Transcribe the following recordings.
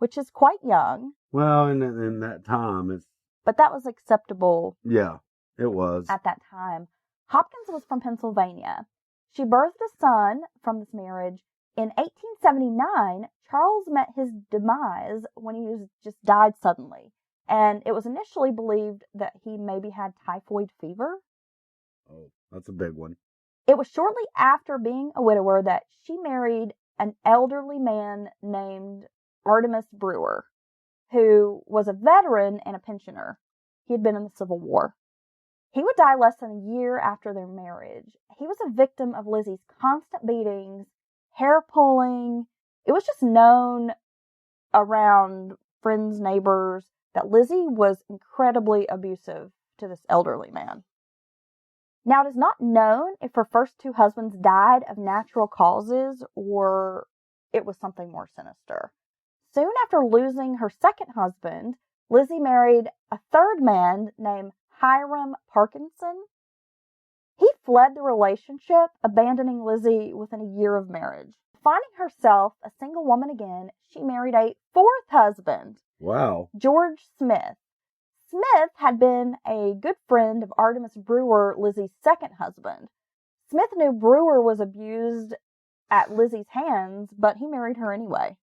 which is quite young. Well, in that time, But that was acceptable. Yeah, it was. At that time. Hopkins was from Pennsylvania. She birthed a son from this marriage. In 1879, Charles met his demise when he just died suddenly. And it was initially believed that he maybe had typhoid fever. Oh, that's a big one. It was shortly after being a widower that she married an elderly man named Artemus Brewer, who was a veteran and a pensioner. He had been in the Civil War. He would die less than a year after their marriage. He was a victim of Lizzie's constant beatings, hair pulling. It was just known around friends, neighbors, that Lizzie was incredibly abusive to this elderly man. Now, it is not known if her first two husbands died of natural causes or it was something more sinister. Soon after losing her second husband, Lizzie married a third man named Hiram Parkinson. He fled the relationship, abandoning Lizzie within a year of marriage. Finding herself a single woman again, she married a fourth husband. Wow. George Smith. Smith had been a good friend of Artemus Brewer, Lizzie's second husband. Smith knew Brewer was abused at Lizzie's hands, but he married her anyway.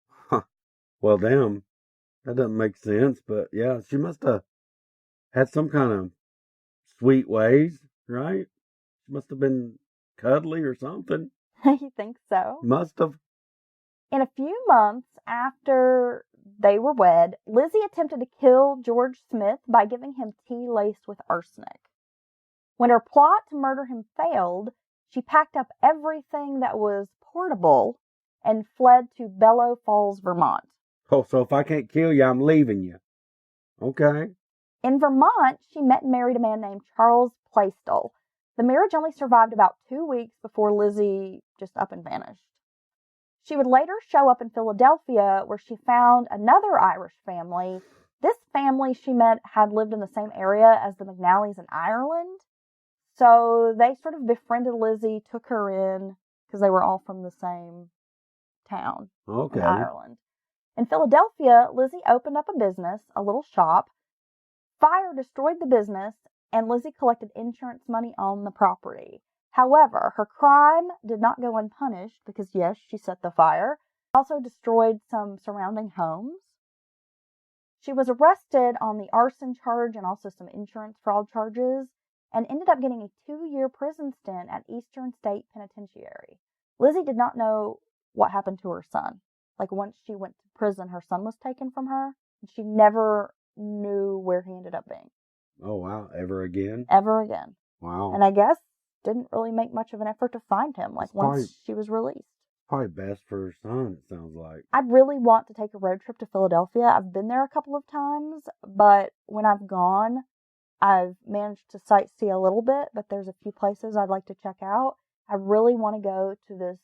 Huh. Well, damn. That doesn't make sense, but yeah, she must have had some kind of sweet ways, right? She must have been cuddly or something. You think so? Must have. In a few months after they were wed, Lizzie attempted to kill George Smith by giving him tea laced with arsenic. When her plot to murder him failed, she packed up everything that was portable and fled to Bellow Falls, Vermont. Oh, so if I can't kill you, I'm leaving you. Okay. In Vermont, she met and married a man named Charles Plaisdell. The marriage only survived about 2 weeks before Lizzie just up and vanished. She would later show up in Philadelphia, where she found another Irish family. This family she met had lived in the same area as the McNallys in Ireland. So they sort of befriended Lizzie, took her in, because they were all from the same town in Ireland. In Philadelphia, Lizzie opened up a business, a little shop. Fire destroyed the business, and Lizzie collected insurance money on the property. However, her crime did not go unpunished because, yes, she set the fire. She also destroyed some surrounding homes. She was arrested on the arson charge and also some insurance fraud charges and ended up getting a 2-year prison stint at Eastern State Penitentiary. Lizzie did not know what happened to her son. Like, once she went to prison, her son was taken from her, and she never knew where he ended up being. Oh, wow. Ever again? Ever again. Wow. And I guess didn't really make much of an effort to find him, like, once she was released. Probably best for her son, it sounds like. I really want to take a road trip to Philadelphia. I've been there a couple of times, but when I've gone, I've managed to sightsee a little bit, but there's a few places I'd like to check out. I really want to go to this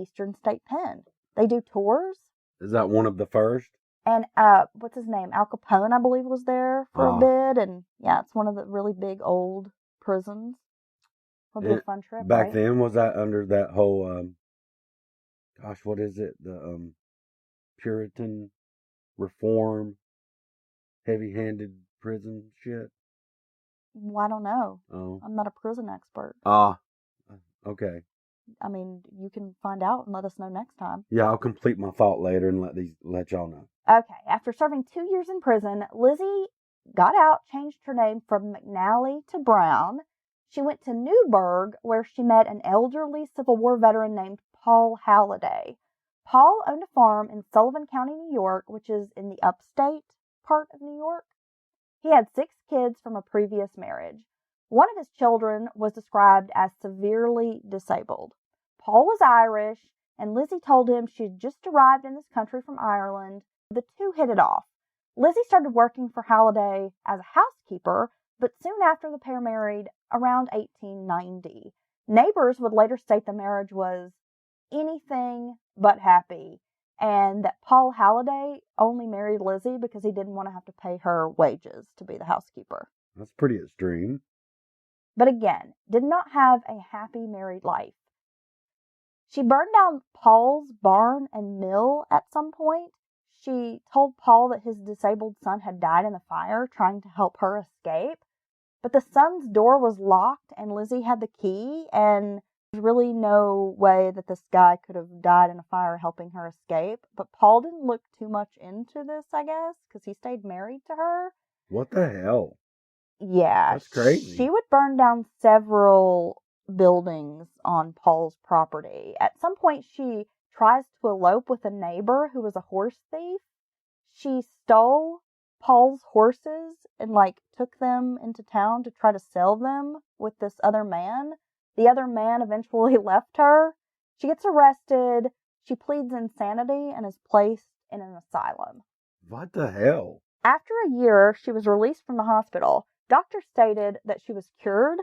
Eastern State Pen. They do tours. Is that one of the first? And what's his name? Al Capone, I believe, was there for a bit. And yeah, it's one of the really big old prisons. It'll be a fun trip. Back then, was that under that whole, gosh, what is it? The Puritan reform, heavy-handed prison shit? Well, I don't know. Oh. I'm not a prison expert. Okay. I mean, you can find out and let us know next time. Yeah, I'll complete my thought later and let y'all know. Okay, after serving 2 years in prison, Lizzie got out, changed her name from McNally to Brown. She went to Newburgh, where she met an elderly Civil War veteran named Paul Halliday. Paul owned a farm in Sullivan County, New York, which is in the upstate part of New York. He had 6 kids from a previous marriage. One of his children was described as severely disabled. Paul was Irish, and Lizzie told him she had just arrived in this country from Ireland. The two hit it off. Lizzie started working for Halliday as a housekeeper, but soon after the pair married, around 1890. Neighbors would later state the marriage was anything but happy, and that Paul Halliday only married Lizzie because he didn't want to have to pay her wages to be the housekeeper. That's pretty extreme. But again, did not have a happy married life. She burned down Paul's barn and mill at some point. she told Paul that his disabled son had died in the fire trying to help her escape. But the son's door was locked and Lizzie had the key, and there's really no way that this guy could have died in a fire helping her escape. But Paul didn't look too much into this, I guess, because he stayed married to her. What the hell? Yeah. That's crazy. She would burn down several buildings on Paul's property. At some point, she tries to elope with a neighbor who was a horse thief. She stole Paul's horses and took them into town to try to sell them with this other man. The other man eventually left her. She gets arrested. She pleads insanity and is placed in an asylum. What the hell? After a year, she was released from the hospital. Doctors stated that she was cured.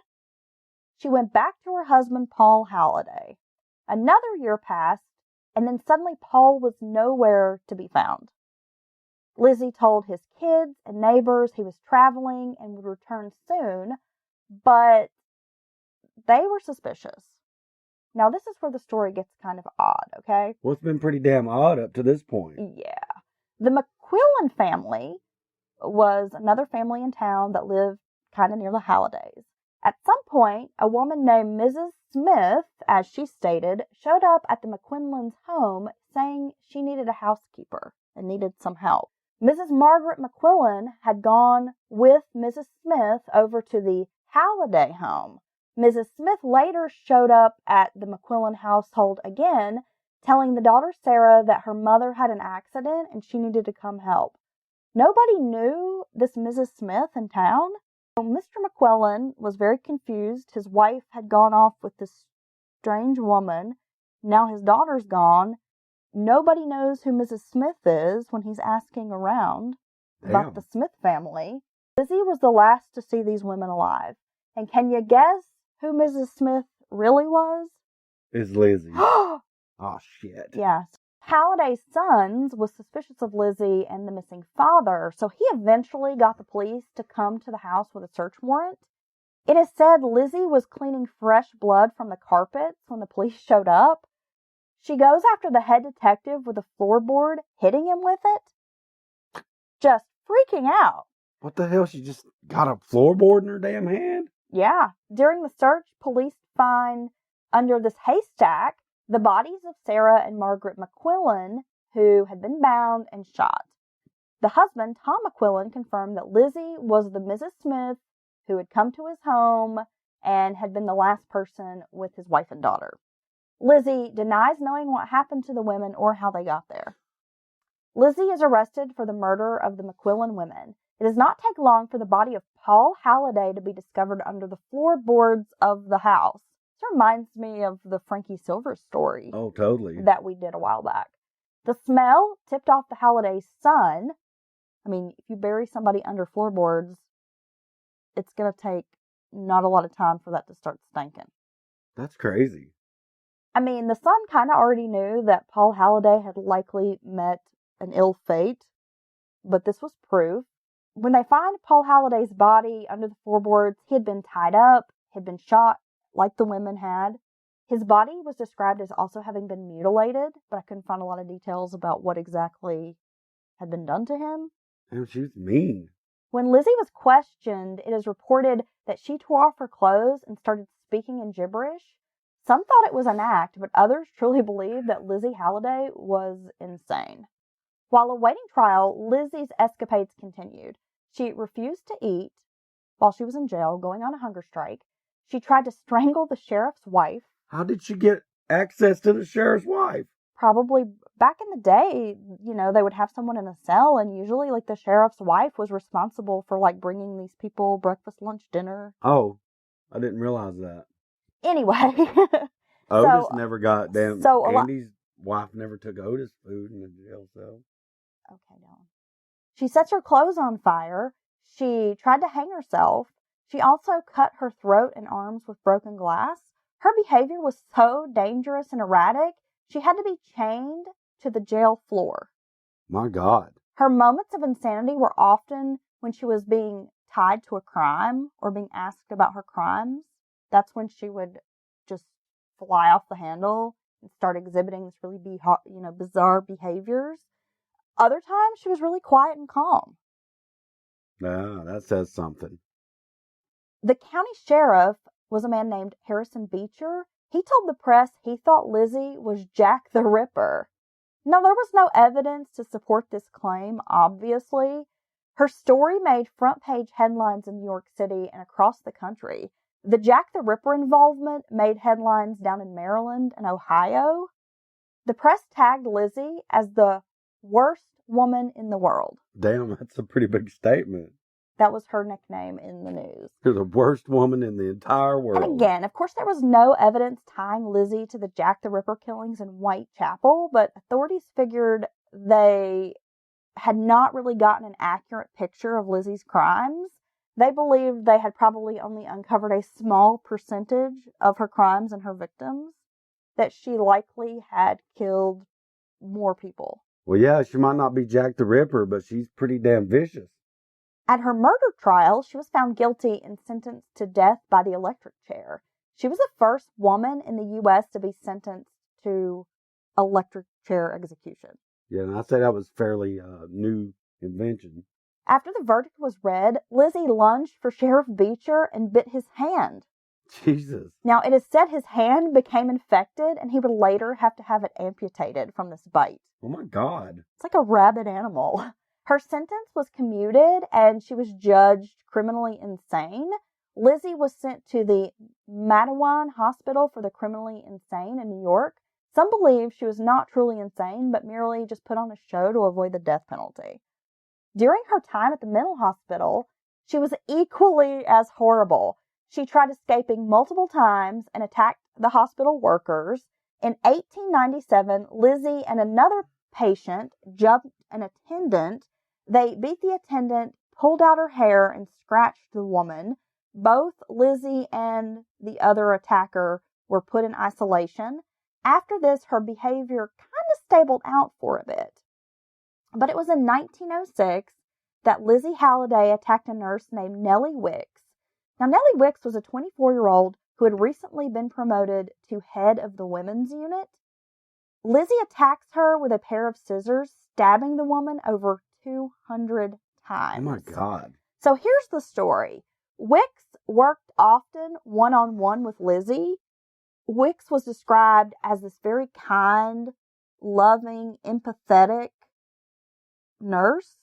She went back to her husband, Paul Halliday. Another year passed, and then suddenly Paul was nowhere to be found. Lizzie told his kids and neighbors he was traveling and would return soon, but they were suspicious. Now, this is where the story gets kind of odd, okay? Well, it's been pretty damn odd up to this point. Yeah. The McQuillan family was another family in town that lived kind of near the Hallidays. At some point, a woman named Mrs. Smith, as she stated, showed up at the McQuillan's home saying she needed a housekeeper and needed some help. Mrs. Margaret McQuillan had gone with Mrs. Smith over to the Halliday home. Mrs. Smith later showed up at the McQuillan household again, telling the daughter Sarah that her mother had an accident and she needed to come help. Nobody knew this Mrs. Smith in town. Mr. McQuillan was very confused. His wife had gone off with this strange woman. Now his daughter's gone. Nobody knows who Mrs. Smith is when he's asking around about the Smith family. Lizzie was the last to see these women alive. And can you guess who Mrs. Smith really was? It's Lizzie. Oh, shit. Yes. Halliday's sons was suspicious of Lizzie and the missing father, so he eventually got the police to come to the house with a search warrant. It is said Lizzie was cleaning fresh blood from the carpets when the police showed up. She goes after the head detective with a floorboard, hitting him with it. Just freaking out. What the hell? She just got a floorboard in her damn hand? Yeah. During the search, police find under this haystack the bodies of Sarah and Margaret McQuillan, who had been bound and shot. The husband, Tom McQuillan, confirmed that Lizzie was the Mrs. Smith who had come to his home and had been the last person with his wife and daughter. Lizzie denies knowing what happened to the women or how they got there. Lizzie is arrested for the murder of the McQuillan women. It does not take long for the body of Paul Halliday to be discovered under the floorboards of the house. This reminds me of the Frankie Silver story. Oh, totally. That we did a while back. The smell tipped off the Halliday's son. I mean, if you bury somebody under floorboards, it's going to take not a lot of time for that to start stinking. That's crazy. I mean, the son kind of already knew that Paul Halliday had likely met an ill fate, but this was proof. When they find Paul Halliday's body under the floorboards, he had been tied up, had been shot like the women had. His body was described as also having been mutilated, but I couldn't find a lot of details about what exactly had been done to him. Damn, she was mean. When Lizzie was questioned, it is reported that she tore off her clothes and started speaking in gibberish. Some thought it was an act, but others truly believed that Lizzie Halliday was insane. While awaiting trial, Lizzie's escapades continued. She refused to eat while she was in jail, going on a hunger strike. She tried to strangle the sheriff's wife. How did she get access to the sheriff's wife? Probably back in the day, they would have someone in a cell, and usually, the sheriff's wife was responsible for, bringing these people breakfast, lunch, dinner. Oh, I didn't realize that. Anyway. Otis never got damn. Andy's wife never took Otis food in the jail cell. Okay, Dawn. She sets her clothes on fire. She tried to hang herself. She also cut her throat and arms with broken glass. Her behavior was so dangerous and erratic, she had to be chained to the jail floor. My God. Her moments of insanity were often when she was being tied to a crime or being asked about her crimes. That's when she would just fly off the handle and start exhibiting this really bizarre behaviors. Other times, she was really quiet and calm. Ah, that says something. The county sheriff was a man named Harrison Beecher. He told the press he thought Lizzie was Jack the Ripper. Now, there was no evidence to support this claim, obviously. Her story made front-page headlines in New York City and across the country. The Jack the Ripper involvement made headlines down in Maryland and Ohio. The press tagged Lizzie as the worst woman in the world. Damn, that's a pretty big statement. That was her nickname in the news. You're the worst woman in the entire world. And again, of course, there was no evidence tying Lizzie to the Jack the Ripper killings in Whitechapel, but authorities figured they had not really gotten an accurate picture of Lizzie's crimes. They believed they had probably only uncovered a small percentage of her crimes and her victims, that she likely had killed more people. Well, yeah, she might not be Jack the Ripper, but she's pretty damn vicious. At her murder trial, she was found guilty and sentenced to death by the electric chair. She was the first woman in the U.S. to be sentenced to electric chair execution. Yeah, and I'd say that was fairly new invention. After the verdict was read, Lizzie lunged for Sheriff Beecher and bit his hand. Jesus. Now, it is said his hand became infected and he would later have to have it amputated from this bite. Oh my God. It's like a rabid animal. Her sentence was commuted and she was judged criminally insane. Lizzie was sent to the Mattawan Hospital for the Criminally Insane in New York. Some believe she was not truly insane, but merely just put on a show to avoid the death penalty. During her time at the mental hospital, she was equally as horrible. She tried escaping multiple times and attacked the hospital workers. In 1897, Lizzie and another patient jumped an attendant. They beat the attendant, pulled out her hair, and scratched the woman. Both Lizzie and the other attacker were put in isolation. After this, her behavior kind of stabled out for a bit. But it was in 1906 that Lizzie Halliday attacked a nurse named Nellie Wicks. Now, Nellie Wicks was a 24-year-old who had recently been promoted to head of the women's unit. Lizzie attacks her with a pair of scissors, stabbing the woman over 200 times. Oh my God. So here's the story. Wicks worked often one-on-one with Lizzie. Wicks was described as this very kind, loving, empathetic nurse.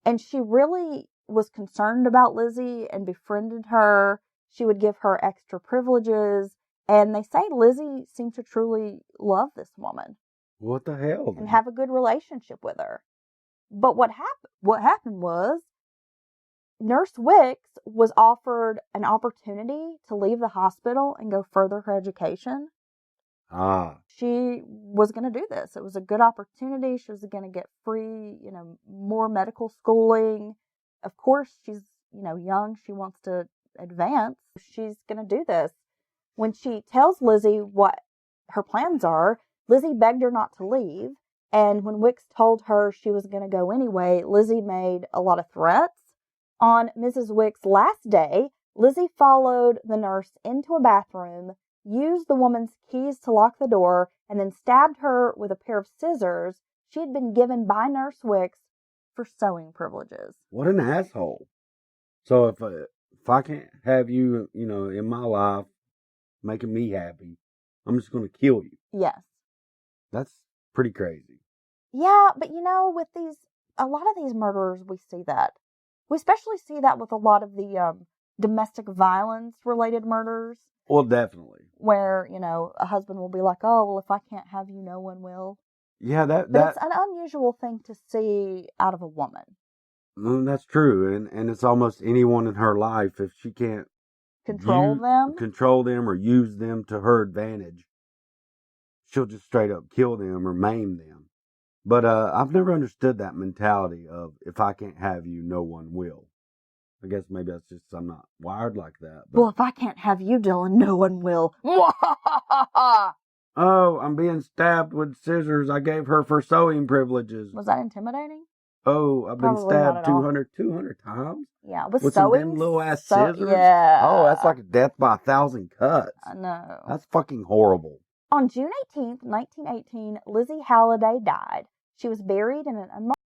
And she really was concerned about Lizzie and befriended her. She would give her extra privileges. And they say Lizzie seemed to truly love this woman. What the hell? And have a good relationship with her. But what happened was Nurse Wicks was offered an opportunity to leave the hospital and go further her education. She was going to do this. It was a good opportunity. She was going to get free, more medical schooling. Of course, she's, young. She wants to advance. She's going to do this. When she tells Lizzie what her plans are, Lizzie begged her not to leave. And when Wicks told her she was going to go anyway, Lizzie made a lot of threats. On Mrs. Wicks' last day, Lizzie followed the nurse into a bathroom, used the woman's keys to lock the door, and then stabbed her with a pair of scissors she had been given by Nurse Wicks for sewing privileges. What an asshole. So if I can't have you, in my life, making me happy, I'm just going to kill you. Yes. That's pretty crazy. Yeah, but with a lot of these murderers, we see that. We especially see that with a lot of the domestic violence related murders. Well, definitely. Where, a husband will be like, oh, well, if I can't have you, no one will. Yeah, But it's an unusual thing to see out of a woman. That's true. And it's almost anyone in her life, if she can't control them or use them to her advantage, she'll just straight up kill them or maim them. But I've never understood that mentality of if I can't have you, no one will. I guess maybe that's just I'm not wired like that. But... Well, if I can't have you, Dylan, no one will. Oh, I'm being stabbed with scissors I gave her for sewing privileges. Was that intimidating? Oh, I've been stabbed 200 times? Yeah, with sewing? some little ass scissors? Yeah. Oh, that's like a death by 1,000 cuts. I know. That's fucking horrible. On June 18th, 1918, Lizzie Halliday died. She was buried in an unmarked